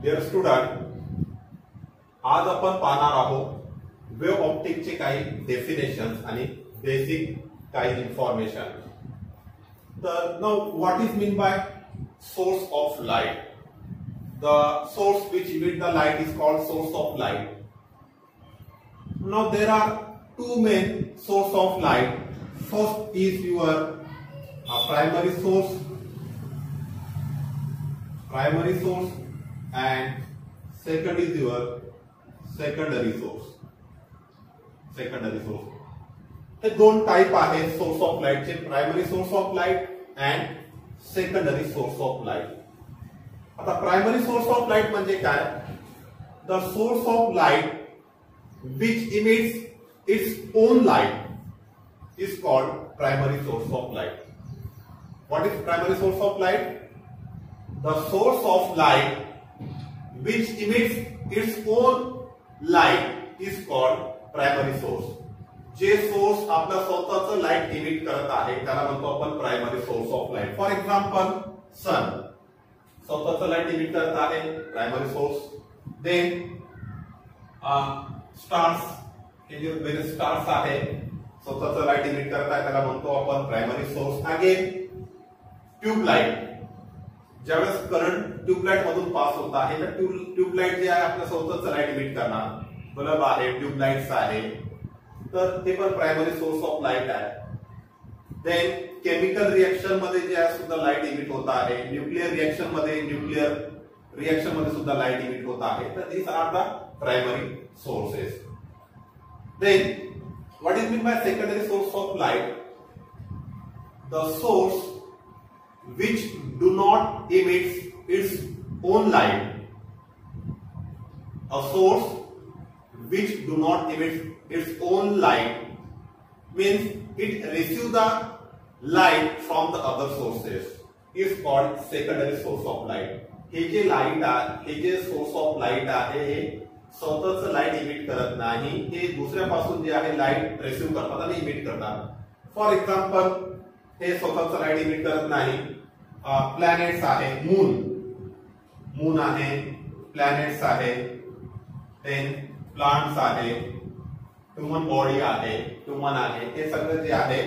Dear student, आज आपण पाहणार आहोत वेव्ह ऑप्टिक्सचे काही डेफिनेशन्स आणि बेसिक काही इन्फॉर्मेशन. तर now what is mean bye source of light? The source which emits the light is called source of light. Now there are two main source of light. First is your primary source, and second is your secondary source. हे दोन type आहे source of light चे, primary source of light and secondary source of light. आता primary source of light म्हणजे काय? The source of light which emits its own light is called primary source of light. What is primary source of light? The source of light which emits its own light is called primary source. J source आपला स्वतःच light emit करत आहे त्याला म्हणतो आपण primary source of light. For example sun स्वतःच light emit करत आहे, प्रायमरी सोर्स. देन स्टार्स, हे जे वेगळे स्टार्स आहे स्वतःच लाइट इमिट करत आहे त्याला म्हणतो आपण प्रायमरी सोर्स. अगेन ट्यूबलाइट, ज्यावेळेस करंट ट्यूबलाइट मधून पास होत आहे तर ट्यूबलाइट जे आहे आपल्या स्वतःच लाइट इमिट करणार. बल्ब आहे, ट्यूबलाइट्स आहे, तर ते पण प्रायमरी सोर्स ऑफ लाइट आहे. देन केमिकल रिएक्शन मध्ये जे आहे सुद्धा लाइट इमिट होत आहे. न्यूक्लियर रिएक्शन मध्ये सुद्धा लाइट इमिट होत आहे. तर these are the primary sources. Then what is mean by secondary source of light? The source which do not emit its own light. A source which do not emit its own light means it receives the light from the other sources is called secondary source of light. हे जे light आहे, हे जे source of light आहे हे स्वतःच light emit करत नाही, हे दुसऱ्यापासून जे आहे लाइट रिसीव्ह करतात आणि इमिट करतात. फॉर एक्झाम्पल हे स्वतःच लाइट इमिट करत नाही. प्लॅनेट्स आहे, मून आहे, प्लॅनेट्स आहे, देन प्लांट्स आहे, ह्यूमन बॉडी आहे, हे सगळं जे आहे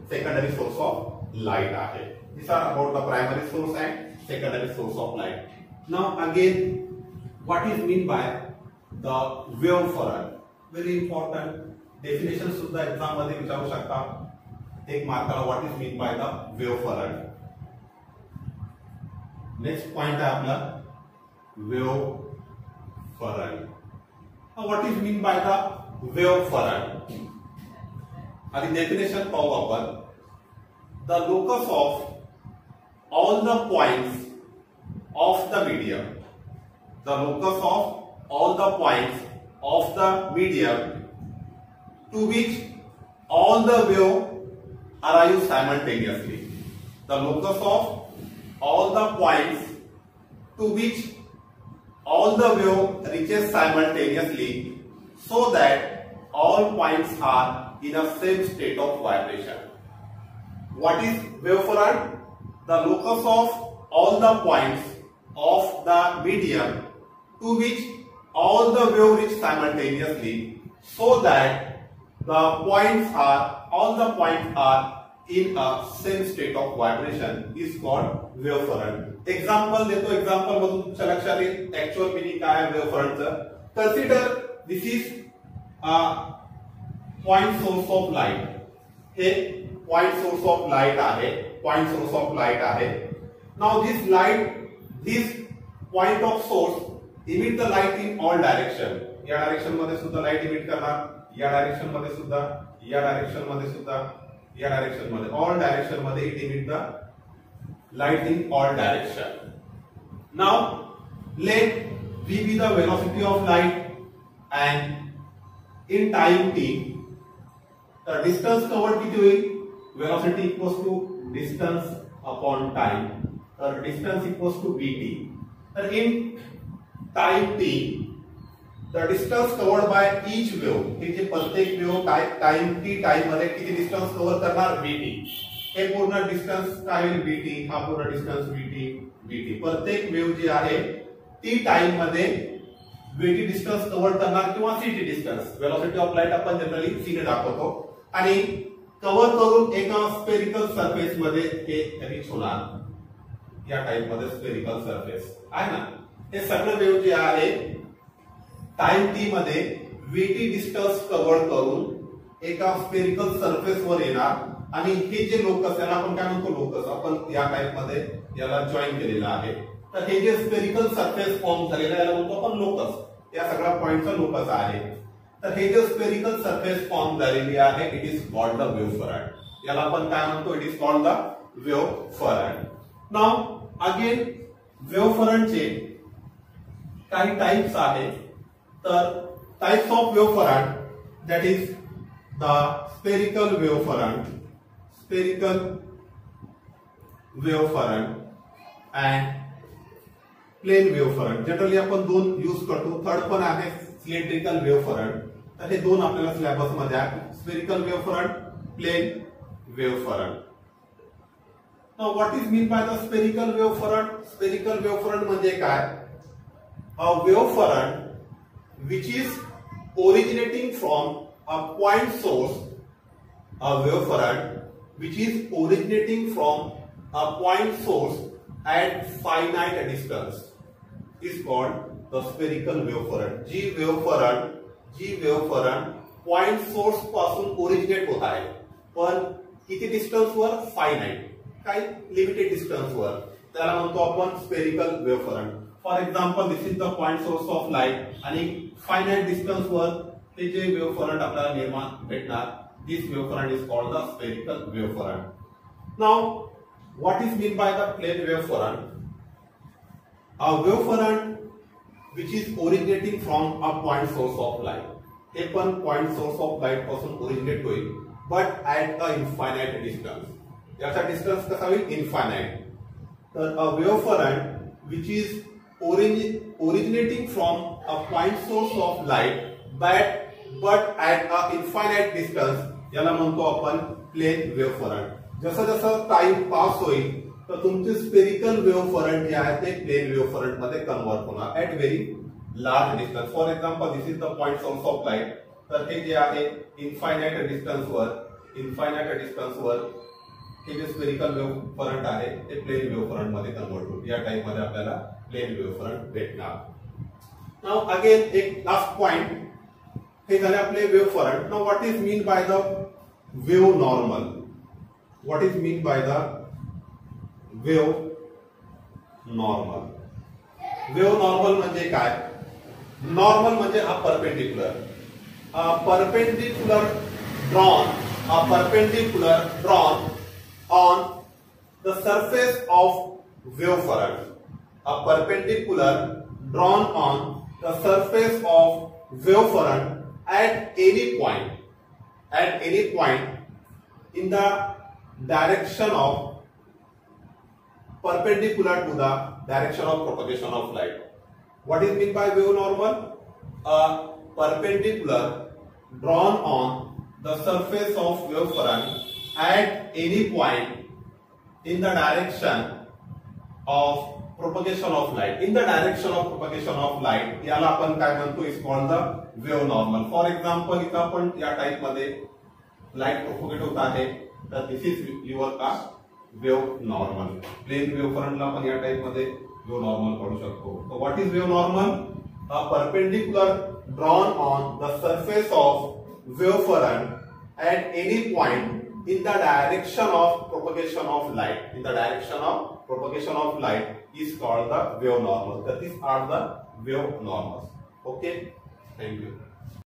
सेकंडरी सोर्स ऑफ लाइट आहे. This are about the primary source and secondary source of light. Now again what is mean by the wave front? Very important definition सुद्धा exam मध्ये विचारू शकता. एक मार्काला what is mean by the wave front. Next point आहे आपला wave front. What is mean by the wave front? आधी definition पाहू आपण. The locus of all the points of the medium. The locus of all the points of the medium to which all the wave arrive simultaneously. The locus of all the points to which all the wave reaches simultaneously so that all points are in a same state of vibration. What is wave front? The locus of all the points of the medium to which all the wave reach simultaneously so that all the points are in a same state of vibration is called wave front. Example देतो, example मधून तुमच्या लक्षात येईल actual meaning काय आहे wave front चं. Consider this is point source of light. हे point source of light आहे. Now this point of source emit the light in all direction. या डायरेक्शन मध्ये सुद्धा लाइट इमिट करणार, या डायरेक्शन मध्ये सुद्धा, या डायरेक्शन मध्ये सुद्धा, या डायरेक्शन मध्ये, ऑल डायरेक्शन मध्ये it emit the light in all direction. Now let v be the velocity of light and in time t the distance covered किती होईल? velocity equals to distance upon time. तर distance equals to vt. तर in time t the distance covered by each wave, हे जे प्रत्येक wave time T time मध्ये किती distance cover करणार? vt. हे पूर्ण distance काय होईल? vt. हा पूर्ण डिस्टन्स vt. प्रत्येक वेव्ह जी आहे टी टाइम मध्ये वेटी डिस्टन्स कव्हर करणार किंवा सीटी डिस्टन्स, वेलोसिटी ऑफ लाईट आपण जनरली सी ने दाखवतो, आणि कव्हर करून एका स्पेरिकल सरफेस मध्ये हे रीच होणार या टाइप मध्ये स्पेरिकल सरफेस आहे ना. हे सगळं वेव्ह जे आहे टाइम टी मध्ये वेटी डिस्टन्स कव्हर करून एका स्पेरिकल सरफेस वर येणार, आणि हे जे लोकस याला आपण काय म्हणतो, लोकस आपण या टाइप मध्ये याला जॉईन केलेलं आहे. तर हे जे स्पेरिकल सरफेस फॉर्म झालेलं याला म्हणतो आपण लोकस, या सगळ्या पॉइंटचा लोकस आहे. तर हे जे स्पेरिकल सरफेस फॉर्म झालेली आहे it is called the wave front, याला आपण काय म्हणतो, it is called the wave front. Now again wave फ्रंटचे काही टाइप्स आहेत. तर types of wave front that is the spherical wave front, spherical wave front and plane wave front. Generally आपण दोन यूज करतो, थर्ड पण आहे cylindrical wave front. तर हे दोन आपल्याला सिलेबस मध्ये आहे, spherical wave front, plane wave front. Now what is mean by the spherical wave front? Spherical wave front म्हणजे काय? A wave front which is originating from a point source, a wave front which is originating from a point source at finite distance is called the spherical wave front. Ji wave front point source पासून originate होत आहे, पण किती distance वर, finite, काही limited distance वर, त्याला म्हणतो आपण spherical wave front. For example this is the point source of light, आणि फायनाइट डिस्टन्स वर ते जे वेव्ह फ्रंट आपल्याला निर्माण भेटणार, this wave front is called the spherical wave front. Now what is mean by the plane wave front? A wave front which is originating from a point source of light, हे पण point source of light पासून originate होईल, but at a infinite distance. याचा distance कसा होईल, infinite. तर a wave front which is originating from a point source of light but at a infinite distance, याला म्हणतो आपण प्लेन वेव्ह फ्रंट. जसं जसं टाइम पास होईल तर तुमचे स्पेरिकल वेव्ह फ्रंट जे आहे ते प्लेन वेव्ह फ्रंट मध्ये कन्वर्ट होणार at very large distance. For example this is the point source of light. तर हे जे आहे इनफायनाइट डिस्टन्स वर हे जे स्पेरिकल वेव्ह फ्रंट आहे ते प्लेन वेव्ह फ्रंट मध्ये कन्वर्ट होईल. या टाइप मध्ये आपल्याला प्लेन वेव्ह फ्रंट भेटणार. नाउ अगेन एक लास्ट पॉइंट, हे झाले आपले wave front. Now what is mean by the wave normal? What is mean by the wave normal? Wave normal म्हणजे काय? नॉर्मल म्हणजे हा perpendicular drawn on the surface of wave front. A perpendicular drawn on the surface of wave front at any point in the direction of perpendicular to the direction of propagation of light. What is meant by wave normal? A perpendicular drawn on the surface of wave front at any point in the direction of propagation of light. In the direction of propagation of light याला आपण काय म्हणतो, is called the wave normal. For example इथं आपण या type मध्ये light propagate होत आहे, तर दिस इज युअर का वेव्ह नॉर्मल. प्लेन वेव्ह फ्रंटला आपण या टाइप मध्ये वेव्ह नॉर्मल काढू शकतो. So what is wave normal? A perpendicular drawn on the surface of wave front at any point in the direction of propagation of light. In the direction of propagation of light is called the wave normal. That is are the wave normals. Okay, thank you.